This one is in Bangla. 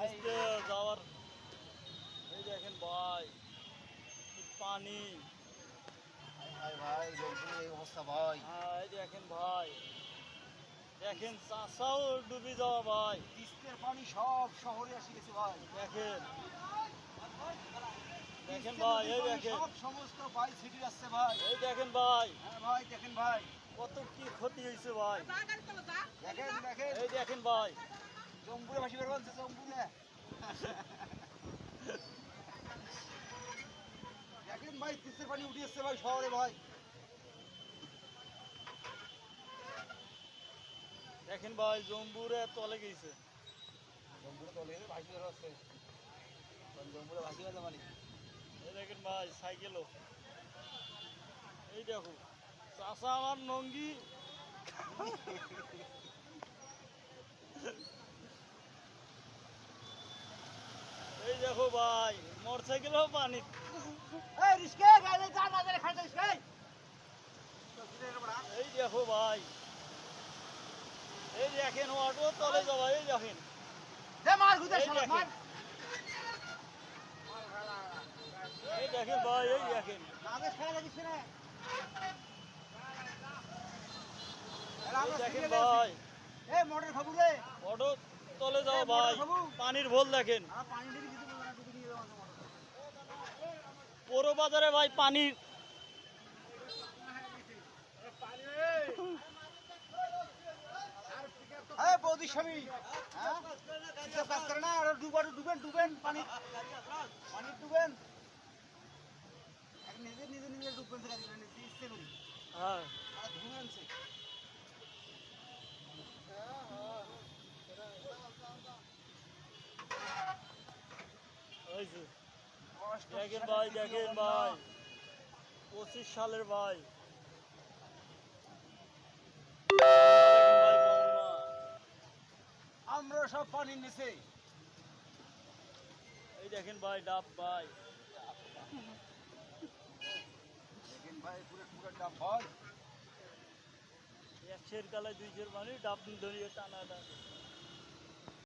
ভিজতে যাওয়ার এই দেখেন ভাই কি পানি। ভাই এই অবস্থা ভাই। হ্যাঁ এই দেখেন ভাই, দেখেন চাষাও ডুবে যাওয়া ভাই। তিস্তার পানি সব শহরে এসে গেছে ভাই। দেখেন দেখেন ভাই, এই দেখেন সব সমস্ত ভাই সিটি আসছে ভাই। এই দেখেন ভাই, হ্যাঁ ভাই দেখেন ভাই, কত কি ক্ষতি হয়েছে ভাই। দেখেন দেখেন এই দেখেন ভাই, জম্বুরে ভাসি বের বলছে জম্বুরে। দেখেন ভাই তিস্তার পানি উঠে এসছে ভাই শহরে ভাই। দেখেন ভাই জম্বুরে তলে গেছে। জম্বুরে তলে ভাসি বের হচ্ছে, জম্বুরে ভাসি বের মানে। এই দেখেন ভাই সাইকেলও, এই দেখো চাষা আমার নঙ্গি। এই দেখো ভাই মোটরসাইকেলও পানি। এই রিস্কে গাড়ি যা না যায় খাইতে রিস্কে। এই দেখো ভাই, এই দেখেন অটো তলে যাওয়া, এই দেখেন দে মার গুদে এই শালা দেখেন। মার। এই দেখেন ভাই, এই দেখেন আগে খেলা দেখিস না। এই দেখেন ভাই এই মোটর খাবু রে। অটো তলে যাওয়া এই মোটর ভাই, খাবো। পানির ভোল দেখেন। আর পানি দিবি কিছু বলনা কিছু নিয়ে যাও মোটর। পুরো বাজারে ভাই পানি। এই বৌদি স্বামী, হ্যাঁ কিছু কাজ করে না আর ডুবেন ডুবেন পানি পানি ডুবেন। এক নিজে নিজে নিজে ডুববেন সেটা দিবেন নিজে ইচ্ছে করি হ্যাঁ আর ডুবেন সে। ওই যে দেখেন ভাই, দেখেন ভাই 25 সালের ভাই। দেখেন ভাই বন্যা। আমরা সব পানির নিচে। এই দেখেন ভাই ডাব ভাই, দেখেন ভাই পুরো পুরো ডাব ভাই। 1 সের কালায় 2 সের পানি ডাব ধরিয়ে টানা টানা।